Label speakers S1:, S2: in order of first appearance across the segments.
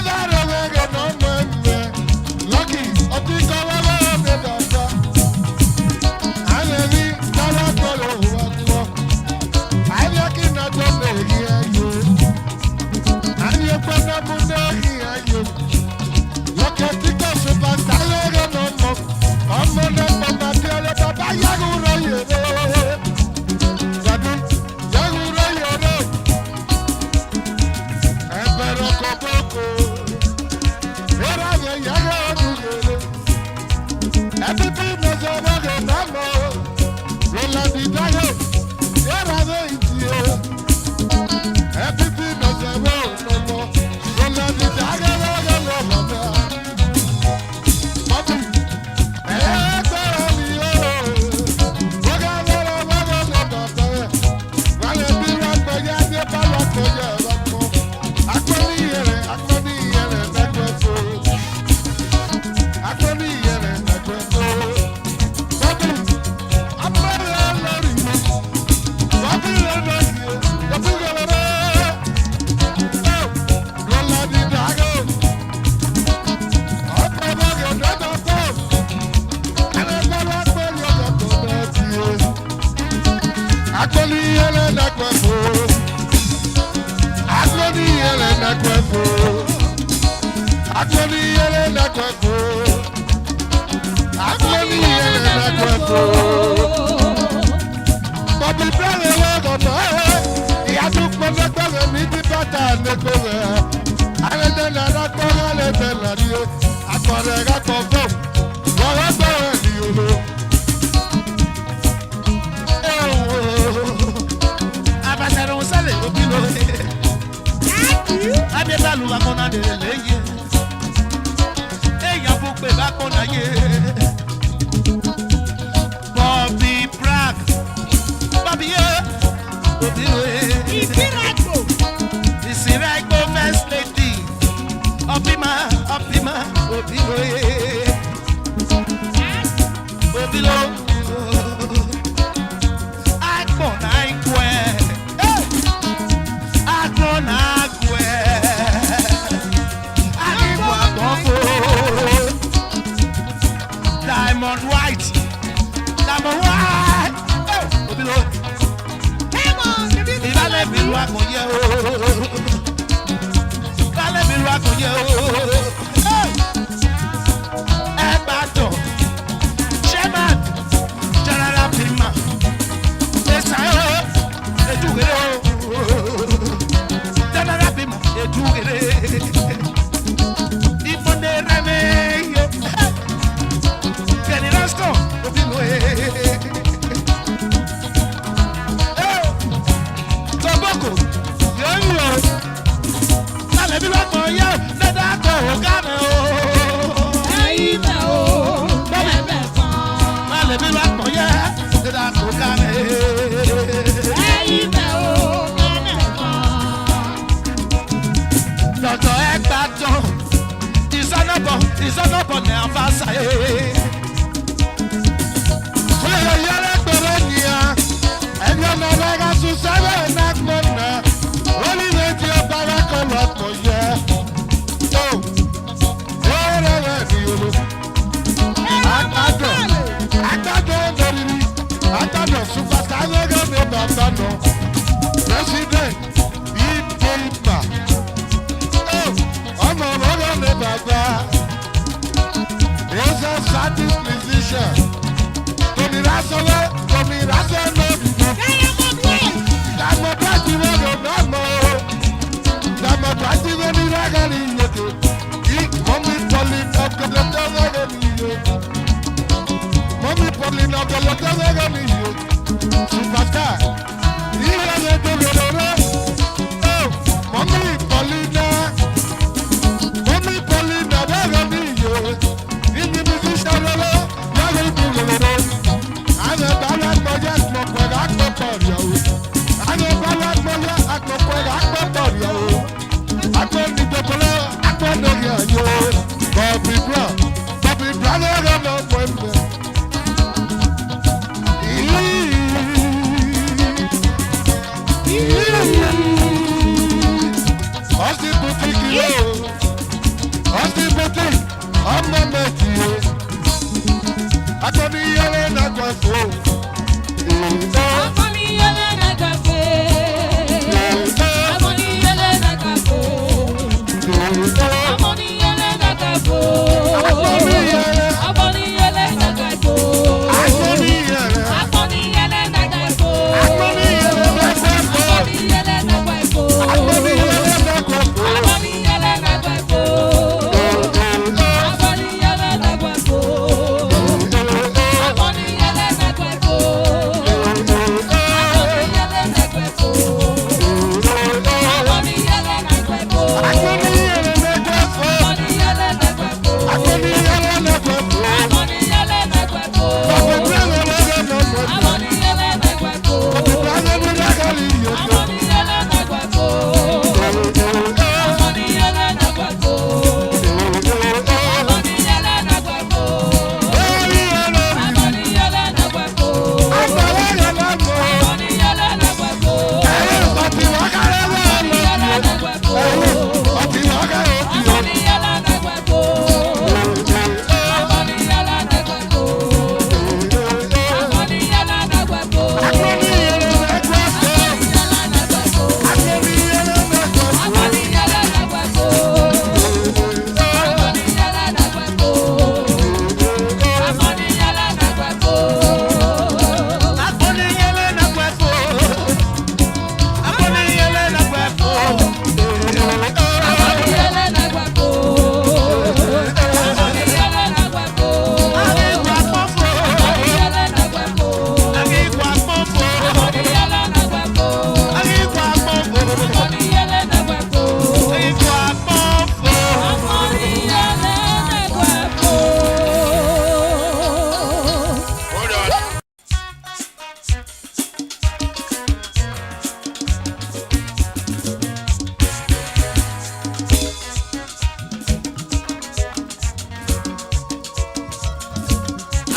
S1: Ever Bobby Bragg, Bobby Isiraiko first lady, Opima, Obilo, Diamond White, Obilo. Ìbálẹ̀ bí lu àkànyẹ o. Ìbálẹ̀ bí lu àkànyẹ o. Ẹ gbàdọ̀. Chairman General Pima. Ẹ̀sán o. Ètùkèrè o. General Pima. Ètùkèrè. Ìfọ̀dé rẹ̀mẹ̀ yẹ. Kẹ̀ni Roscoe. Òbí lu ẹ̀. Ìsọ̀nàbọ̀ ní àfàṣà yìí. Fúlẹ̀ yẹrẹ pẹ̀lú ènìyàn, ẹni ọ̀nà ẹ̀rọ sùn sẹ́rẹ̀ náà gbọ́n náà. Orílẹ̀ èdè ọba wákọ̀ lọ́pọ̀ yẹ. Yẹ́rẹ́ rẹ̀ ní olú. Àgbàdo lórí àgbàdo superstar ayẹ́gẹ́ ní bàbá náà. President Ìdìbà. Ọmọ ọlọ́rọ̀ ní bàbá. He's a sadist musician. Tommy Rasolo, Damo Prati Rodo, Damo Prati Rodo, Ragani, Mommy Pauline of Galatasaray, Mommy Pauline of Galatasaray, Superstar. He has a Rodo. Oh, Mommy Paulina, Ragani.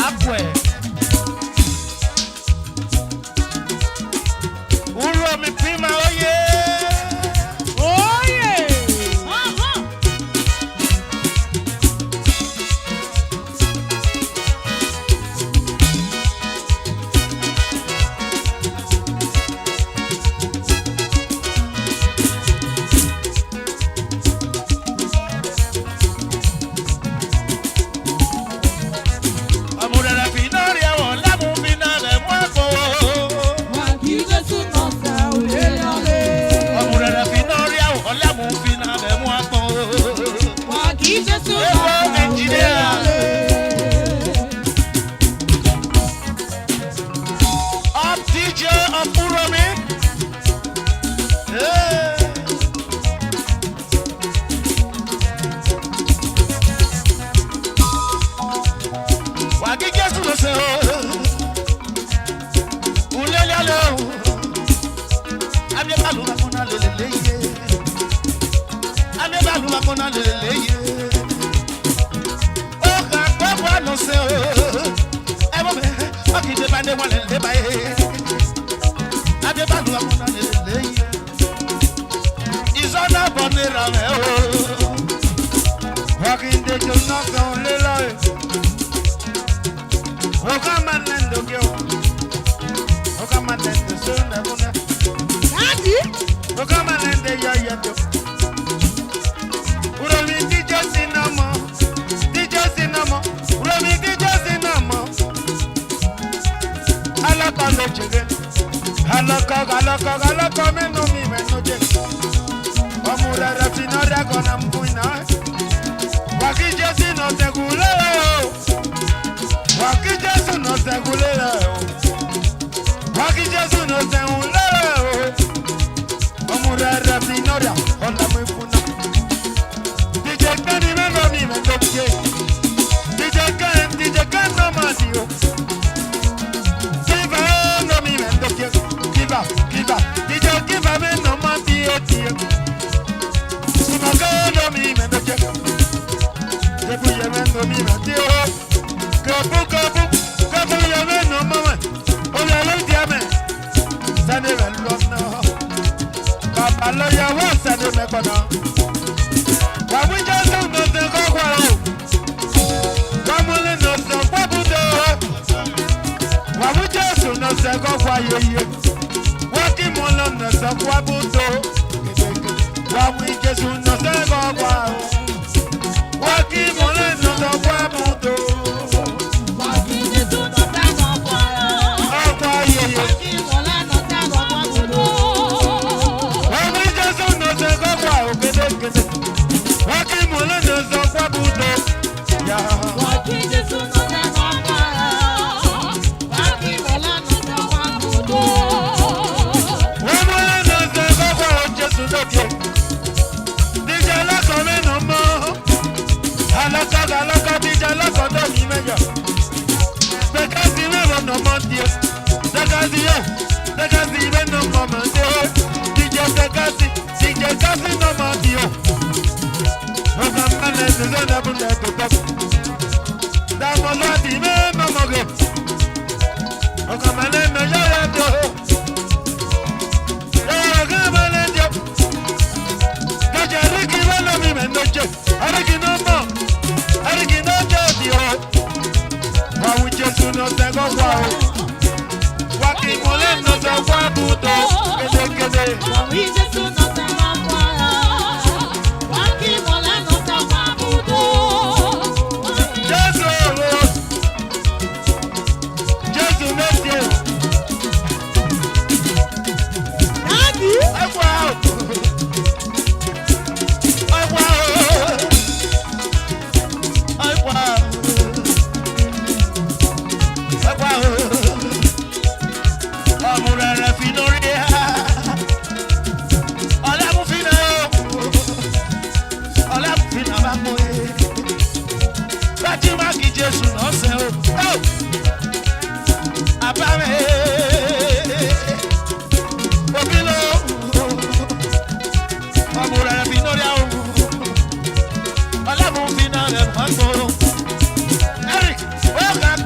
S1: Akwe. Uro mi prima oye.
S2: Oye.
S1: Eric, welcome,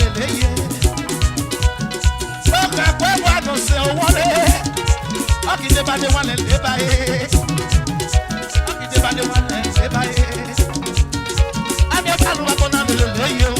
S2: lélẹ́yẹ. Ó kẹ́kọ̀ọ́ ìwádùn sí wọlé. Ọkìdé bá dé wọlé lé báyé. Ọkìdé bá dé wọlé lé báyé. Àmì ẹ̀fọ́ àlùbá tó náà lélẹ́yẹ o.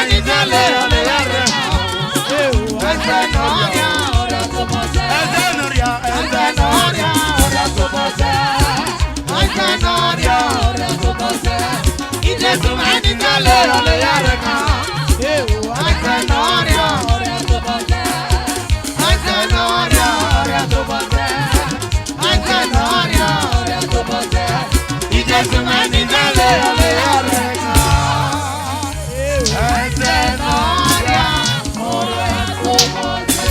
S2: manizale ole yare. Ezenoria ora tobose. Ezenoria ora tobose. Ezenoria ora tobose. Ijesu manizale ole yare ka. Ezenoria ora tobose. Ezenoria ora tobose. Ezenoria ora tobose. Ijesu manizale ole yare ka. Ezenoria ora tobose.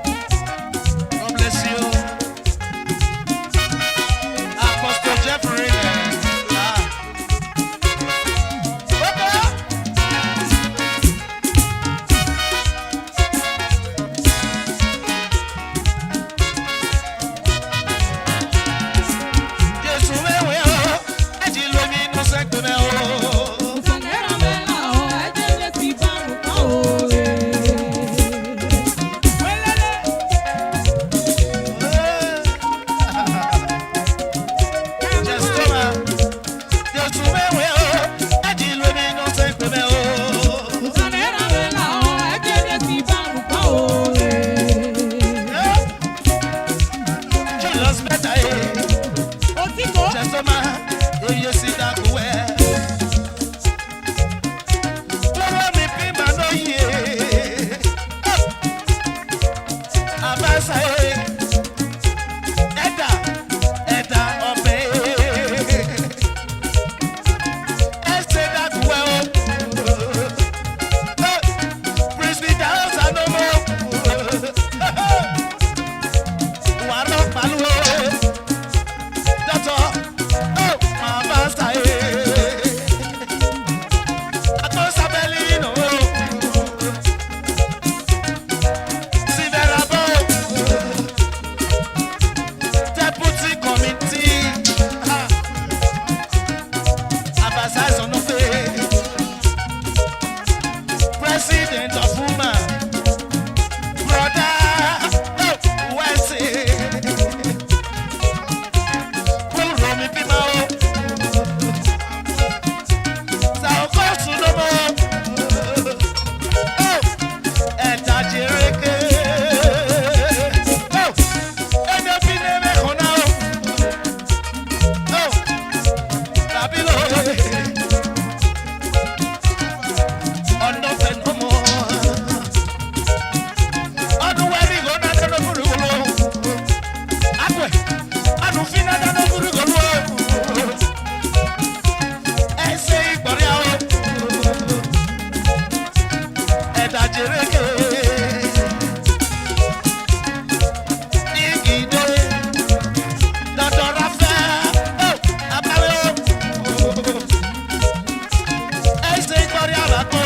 S2: God bless you. Apostle Jeffrey. Jésù mẹ́wẹ́ o, ẹ̀jì lómi inú sẹ́kùn mẹ́ o. Jésù mẹ́wẹ́ o, ẹ̀jì lómi inú sẹ́kùn mẹ́ o. Jesus better eh. Jésù ma, eye si dàkú ẹ̀. Lọ́wọ́ mi bí màá lọ yé. Àbáṣà ẹ̀. Ẹ̀dá ọ̀bẹ. Ẹ̀ṣẹ̀ dàkú ẹ̀ o. Praise be the house and no more. Wà á lọ pàlú o. Dọ́tọ̀. Àbáṣà ẹ̀. Àtọ́sàbẹ̀lì nù o. Siderabo. Deputy committee. Abasa Sonofe. President of Woman. Brother Wesley. Kúrò mi bímọ o. Sàókò Sunomo. Ẹ̀ta jèrèké. Ẹni òbí ní mẹ́kànnà náà o. Rabilo. Ọ̀nà fẹ̀nùmọ́. Ọdún wẹ́rì kò náà dáná fúru wọlé o. Àgbẹ̀ ọdún fi náà dáná fúru wọlé o. Ẹsẹ̀ ìgbọ̀rẹ́ o. Ẹ̀dá jèrèké. Ìgìdè. Dọ̀dọ̀rà fẹ́. Abáwé o. Ẹsẹ̀ ìgbọ̀rẹ́ àbàkọ́.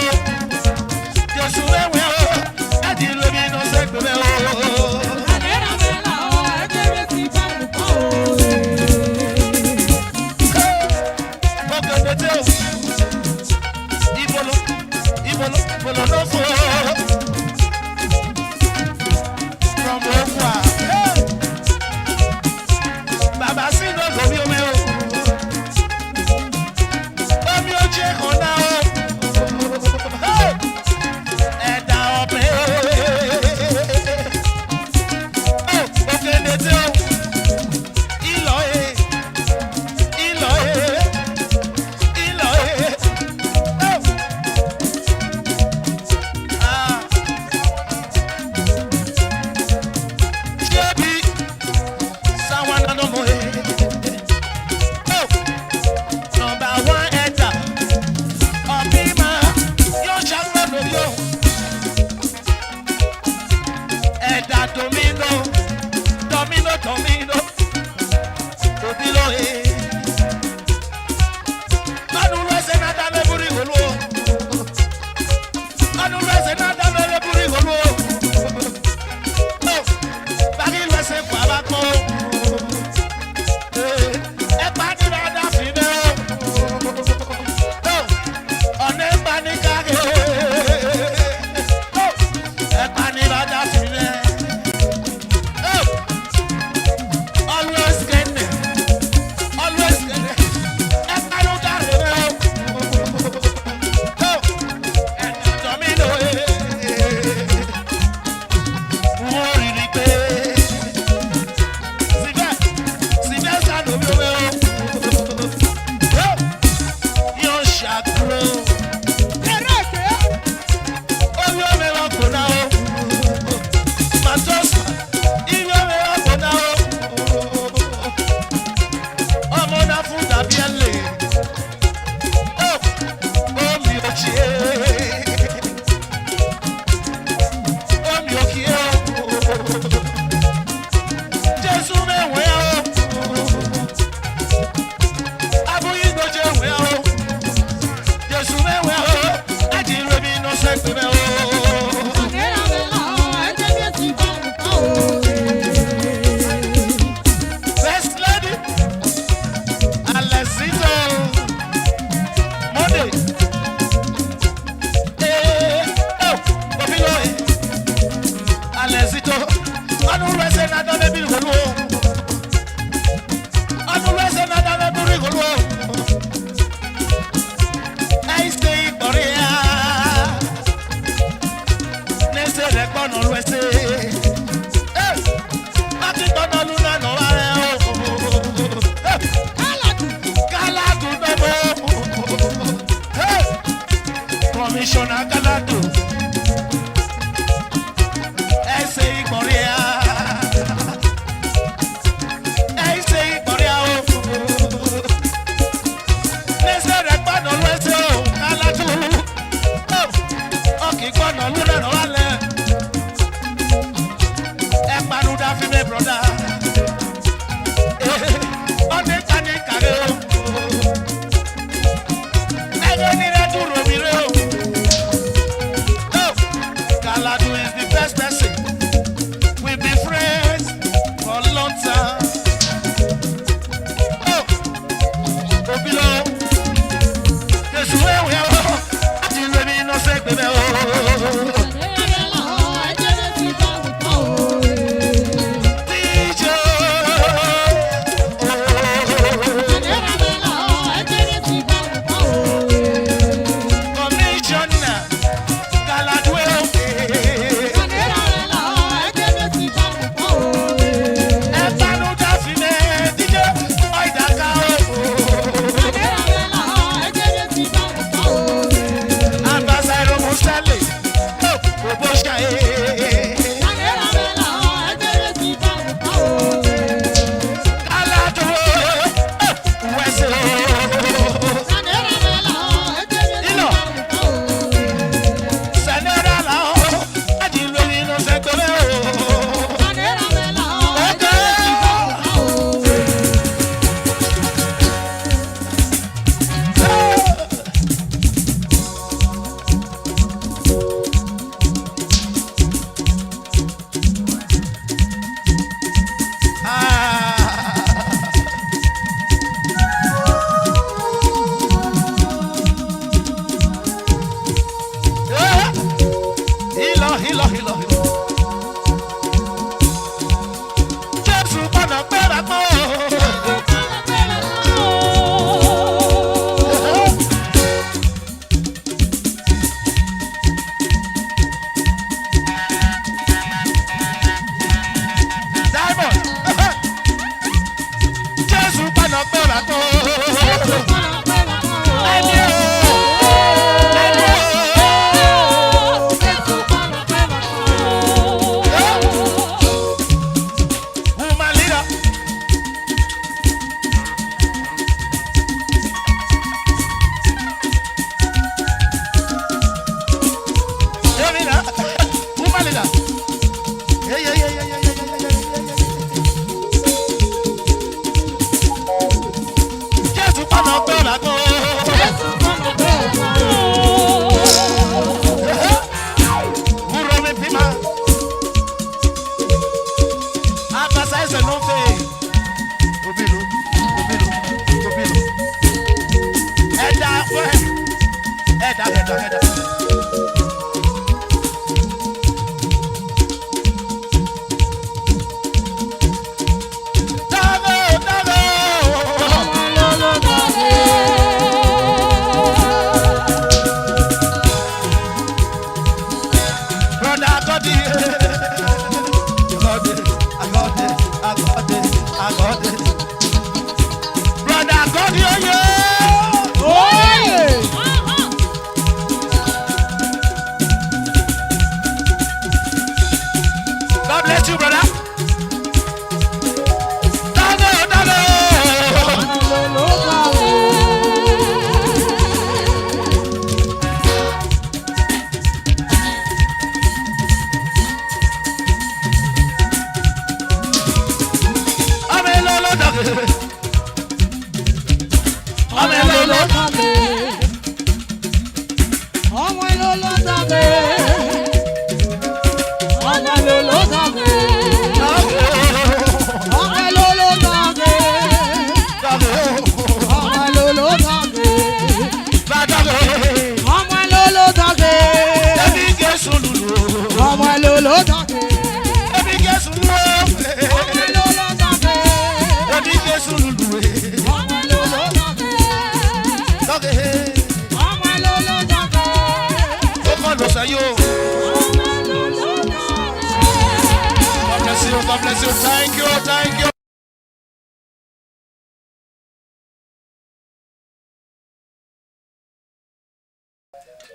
S2: Jésù wẹ́wẹ́ o. Ẹ̀dì lómi inú sẹ́gbẹ̀ẹ́ o. Ọ̀gẹ̀dẹ̀ o. Ibolo ló fò. From Ofua. Bàbá sí ló gòmí omi o. Omi ó jẹ́ kan náà o. Ẹ̀dá ọ̀bẹ. Ọ̀gẹ̀dẹ̀ o. Ìlọ̀ e. Ìlọ̀ e. Ìlọ̀ e. Ṣébi sáwọn nánú mọ́ e. Nọmba wán ẹ̀dá. Ọ̀bí máa yóò ṣàgbọ́n lórí o. Ẹ̀dá domino. Òbí lọ e. Ọdún lọ́sẹ̀ náà dá lẹ́bùrì wòlú o. Ọdún lọ́sẹ̀ náà dá lẹ́bùrì wòlú o. Báyìí lọ́sẹ̀ fún abakọ́. Ẹ pàdé náà dá fi bẹ́ẹ̀ o. Commissioner Galado, ese Ikoria, ese Ikoria, nese repano luese Galado, oki kono luna no vale, epanuda fime broda, one tani kare. Galado is the best person. We've been friends for a long time. Oh, Obilo, this is where we are. I didn't let me no say, baby.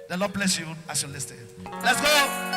S2: The Lord bless you as you listen. Let's go.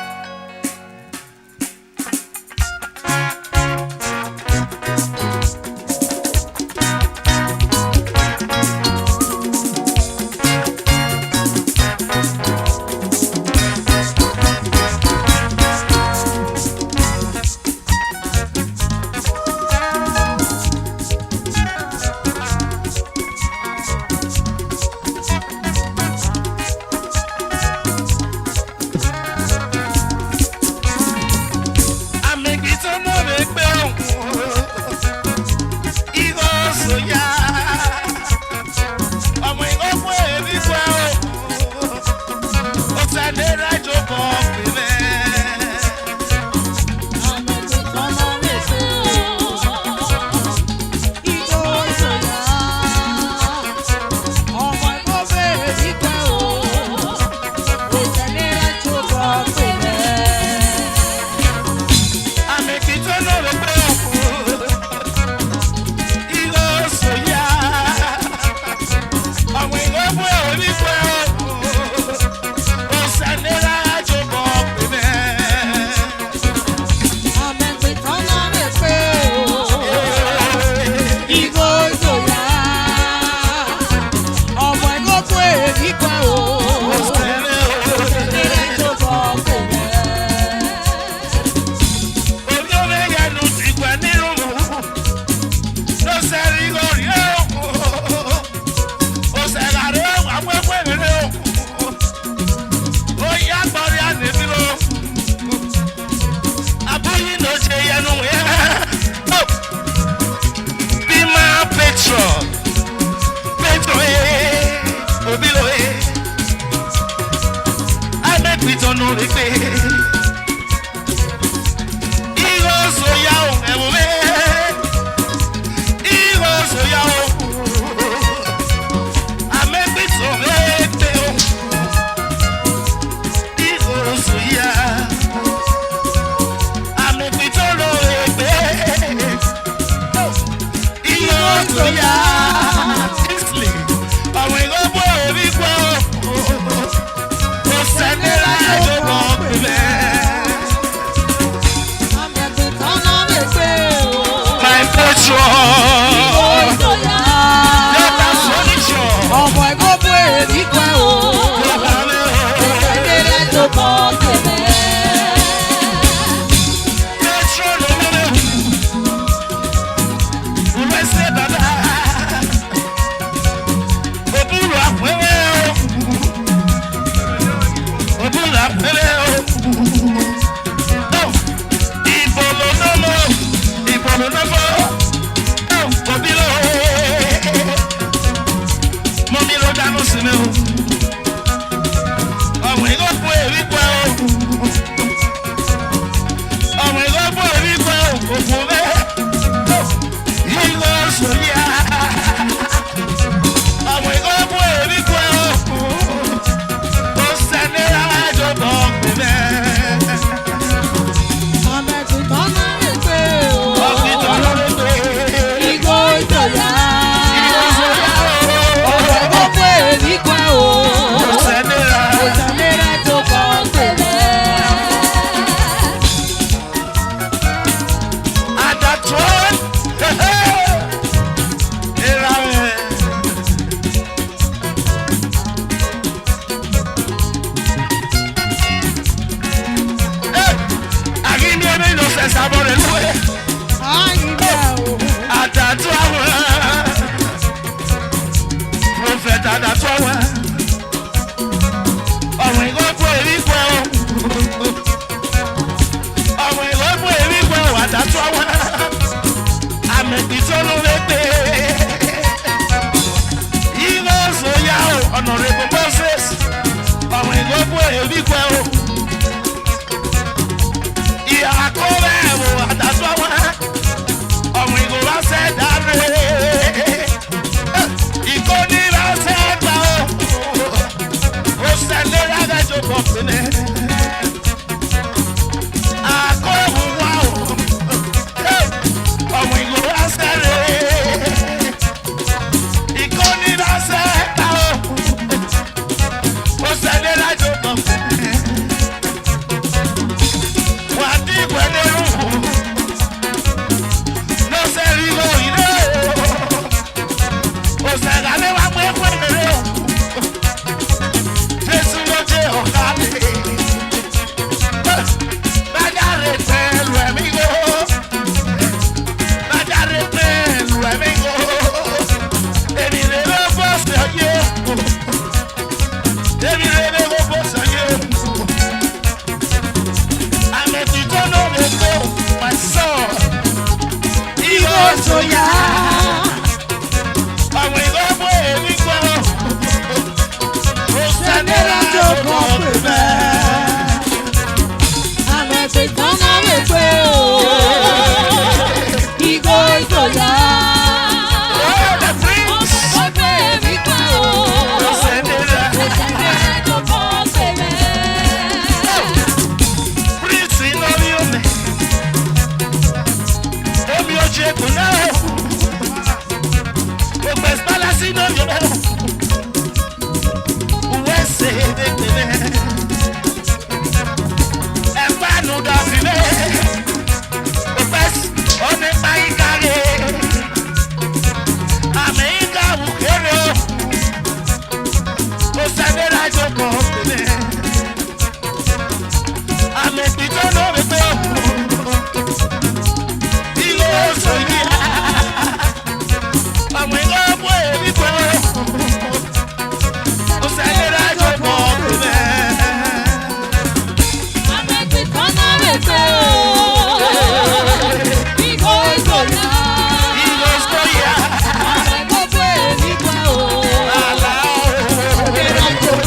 S1: I
S2: soya. Àwọn ìlọ́mọ èmi gbọ́. Ó sẹ́nẹ́rà tó kọ́ pé bẹ́ẹ̀.
S3: Àmọ̀ ẹ̀pẹ̀ tán náà wẹ̀ pé o. Ìgò ìtòyà.
S2: Oh, the prince.
S3: Ọmọ ẹ̀pẹ̀ èmi gbọ́ o.
S2: Ó sẹ́nẹ́rà.
S3: Ó sẹ́nẹ́rà tó kọ́ pé bẹ́ẹ̀.
S2: Prince lórí omi. Omi ojú ekun náà. Gbogbo ẹ̀sìpálá sí lórí omi. Uwe ṣe é dẹ́gbẹ̀rẹ́. Ẹ̀fáànù dọ̀fìlẹ̀. Òpẹ́sì onípa ìkàrẹ̀. Àmì ìkàwù kéré o. Ó sẹ́dẹ̀rẹ̀ àjọpọ̀ òpèlè. Àmì ìpìtọ́ náà rẹ̀ pé o. Ilé oṣù yìí. Àwọn ilé ọmọ èmi pé o. Ó sẹ́dẹ̀rẹ̀ àjọpọ̀ òpèlè.
S3: Àmọ̀ ẹ̀pẹ̀ tán náà wẹ̀ pé o. Ìgò ìtòyà.
S2: Ilé oṣù yìí.
S3: Ọmọ ẹ̀pẹ̀ èmi gbọ́ o.
S2: Àlá o.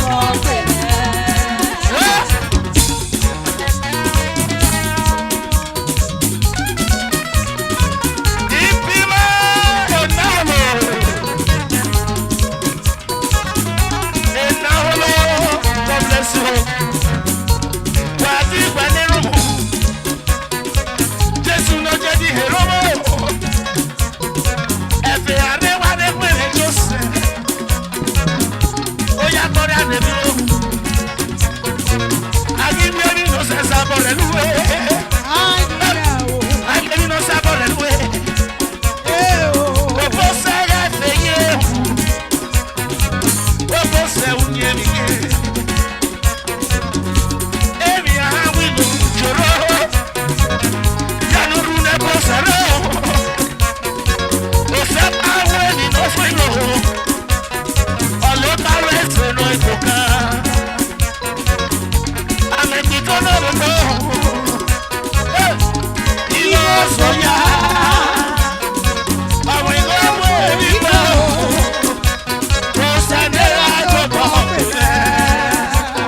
S3: Sẹ́nẹ́rà tó kọ́ pé bẹ́ẹ̀.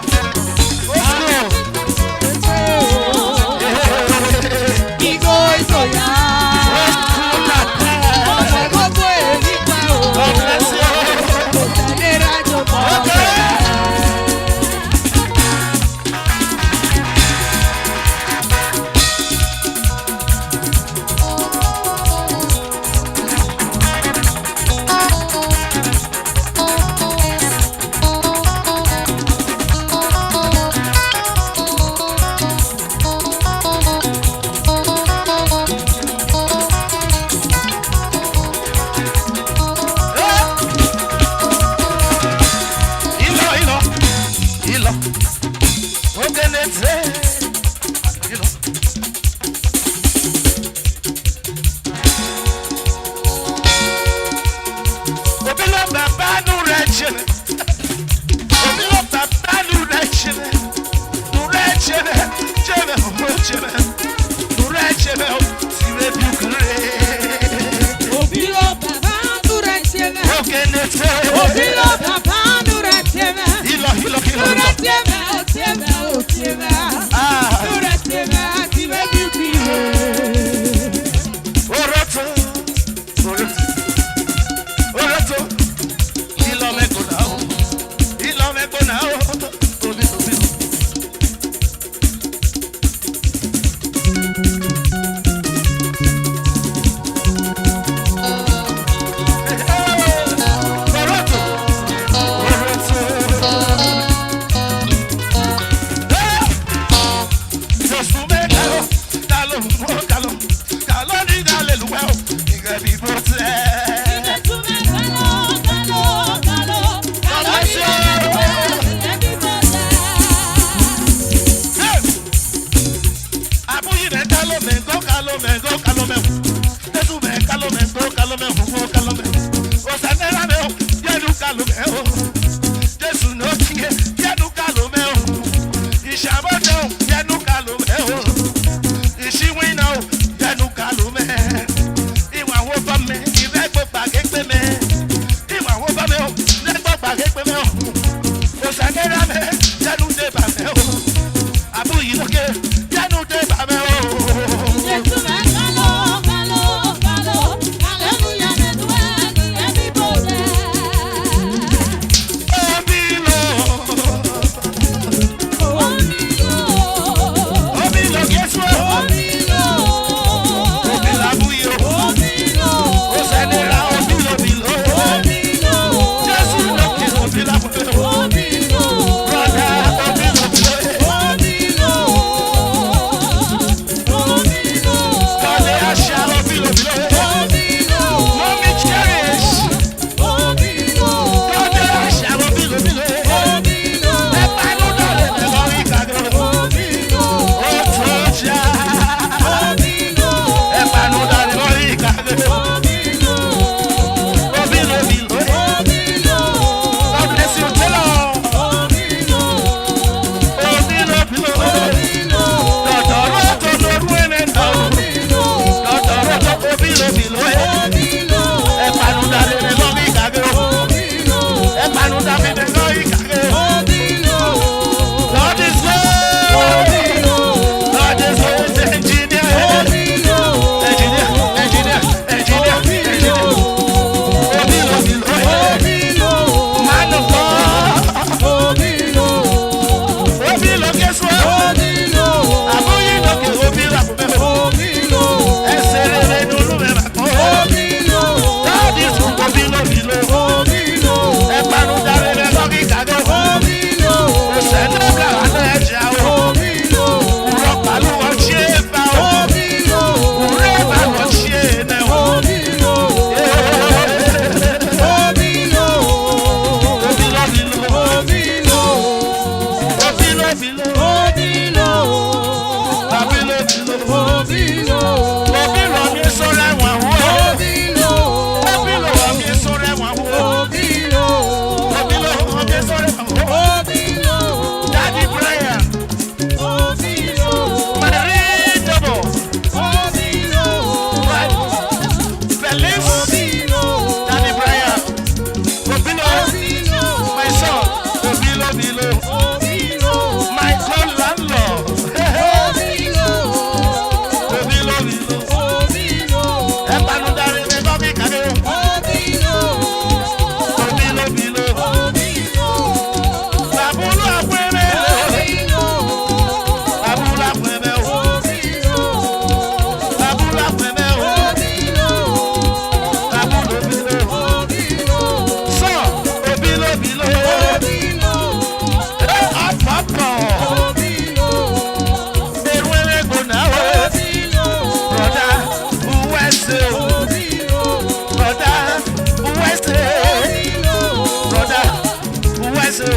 S3: Ìgò ìtòyà. Ọmọ ẹ̀pẹ̀ èmi gbọ́ o. Sẹ́nẹ́rà tó kọ́ pé bẹ́ẹ̀. Obilo baba duretieme. Obilo baba duretieme. Duretieme, otieme, otieme. Duretieme, atibe bibiwe.
S2: Brother, thank you.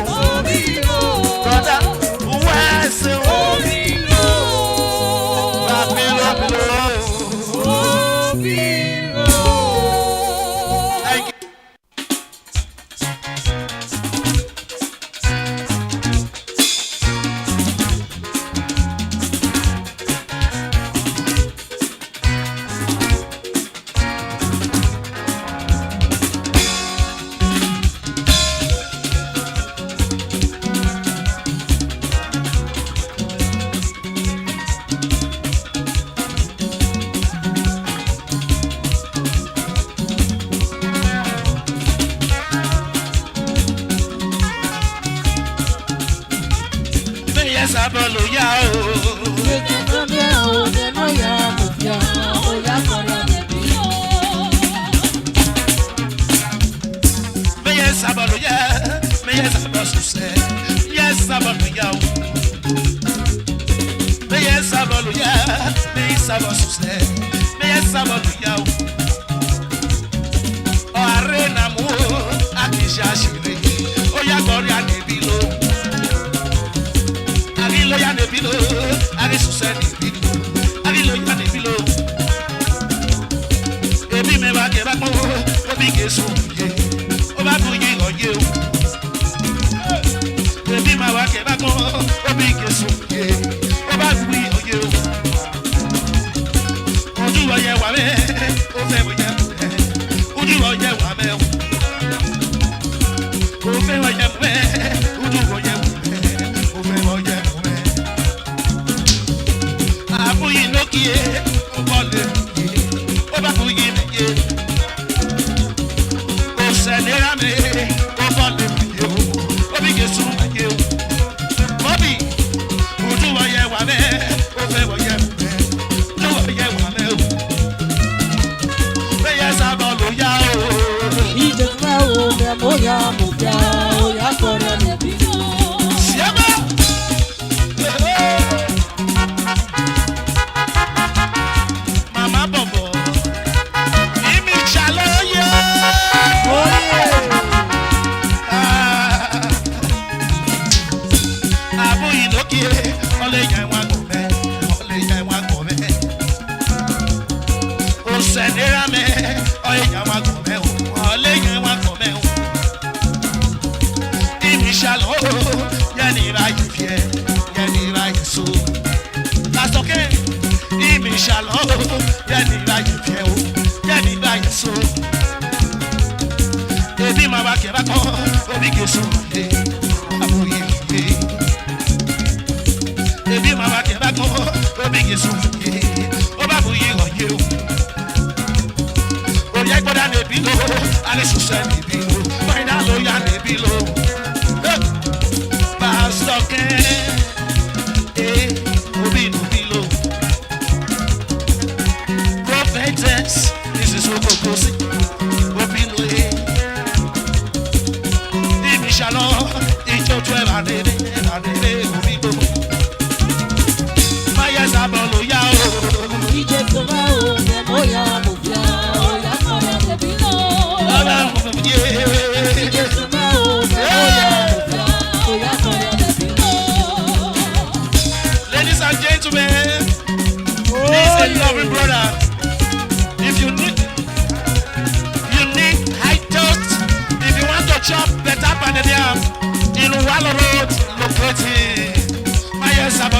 S2: Yes, I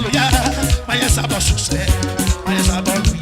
S2: believe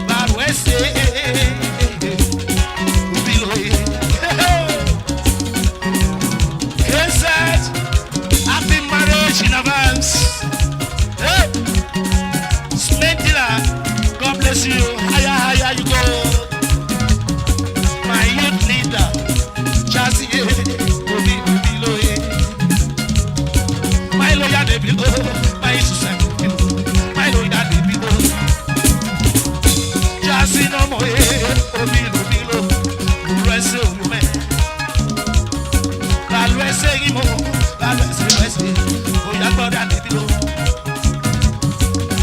S2: Barwese below. My Susan below. My Lord daddy below. Just in no more. Oh below below. Rest of you man. La rest imo. La rest. Oh ya God daddy below.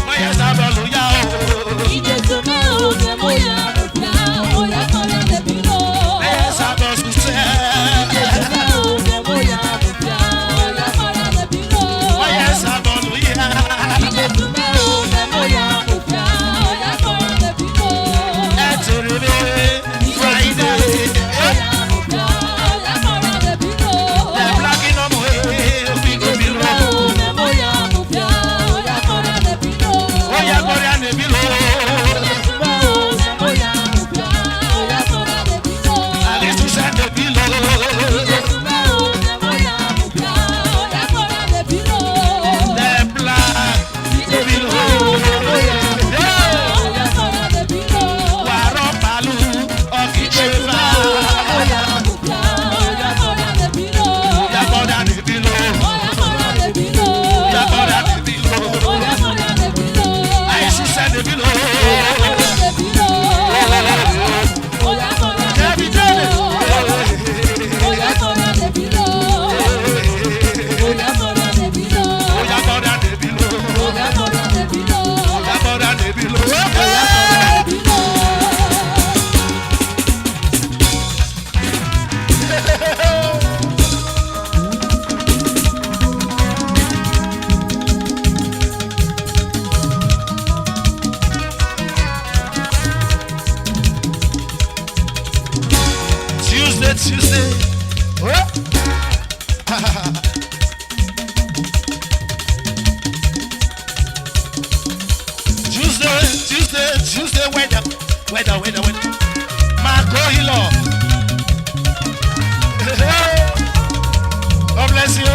S2: My yes abalo ya oh.
S3: Ije tume o se mo ya ya. O ya kore de bilo.
S2: Yes abalo se.
S3: Ije tume o se mo ya ya. O ya kore de bilo.
S2: My yes abalo ya.
S3: Ije tume o se mo ya ya. O ya kore de bilo.
S2: Friday. Tuesday. Tuesday, weather. Marco Hilo. God bless you.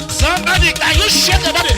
S2: Somebody, can you shake the body?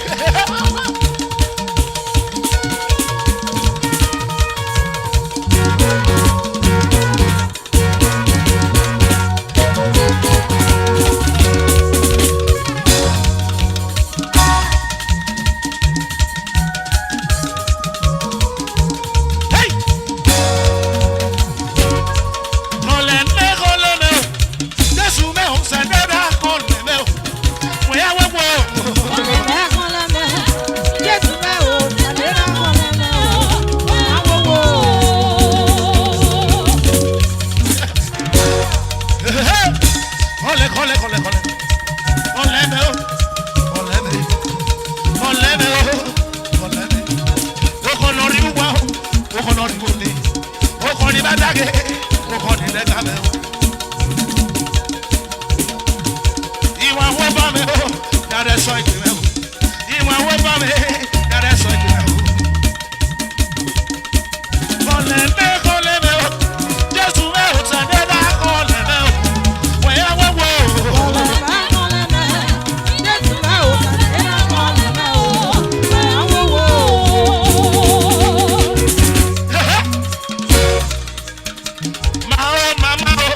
S2: Mama,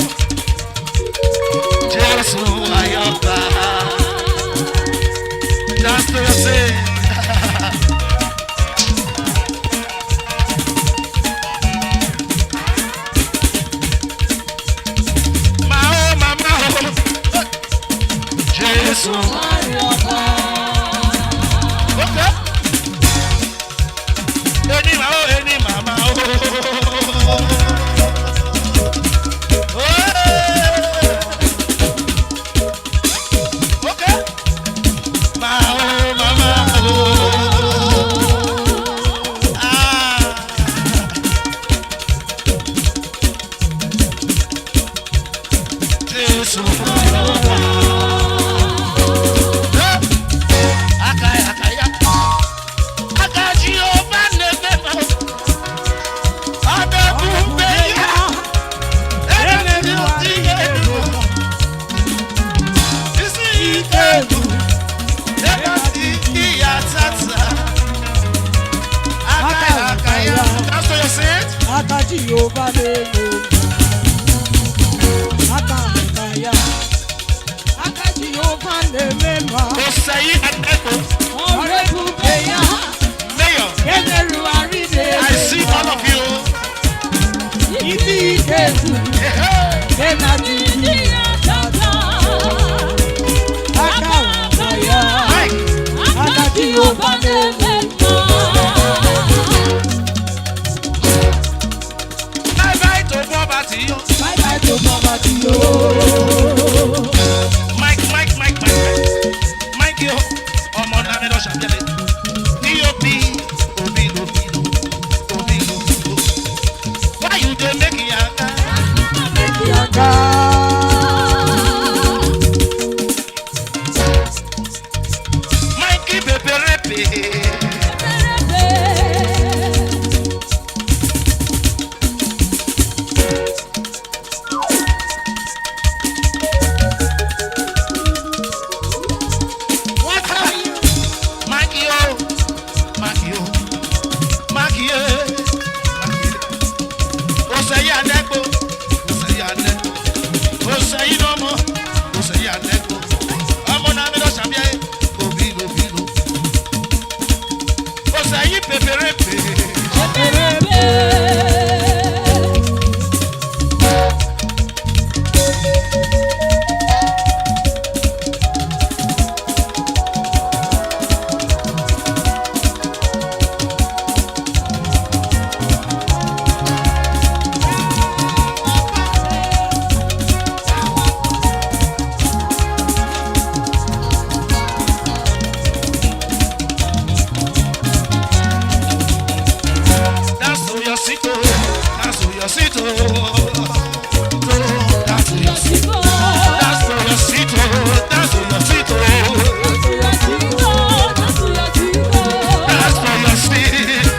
S4: aka Jehova lelo aka ya aka Jehova lemema
S2: Osayi Adeko,
S4: ore bube ya
S2: Mayor.
S4: keneru aride
S2: I see all of you.
S4: ibi Jesu kenadi aka ya
S2: Mike,
S4: aka Jehova lemema
S2: bye bye to poverty.
S4: bye bye to poverty yo.
S2: Mike, yo. Ọmọ náà mi lọ ṣàbẹ̀lẹ̀. D.O.P. Obilo. Why you dey make yanga? Mikey peperepe. What are you? Mikey yo. Osayi Adeko. Osayi nomo. Osayi Adeko. Ọmọ náà mi lọ ṣàbíyẹ. Obilo. Osayi peperepe. Dance to your seat, dance to your seat, dance to your seat, dance to your seat, dance to your seat, dance to your seat,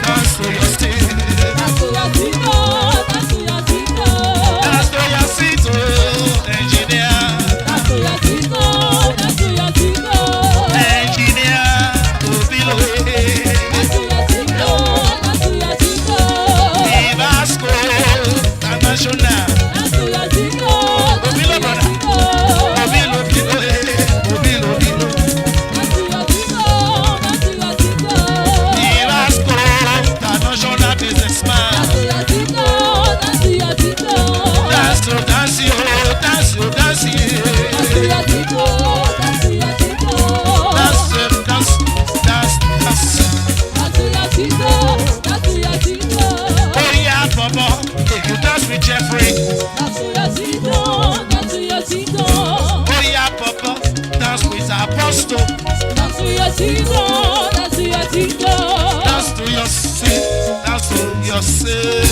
S2: dance to your seat, dance to your seat, engineer, Obilo, Ibasco, International, Obilo brother, Obilo, Ibasco, International businessman, dance to dance you, dance you, dance you. Oh yeah, Bobo, if you dance with Jeffrey. Oh yeah, Bobo, dance with Apostle. Dance to your seat, dance to your seat.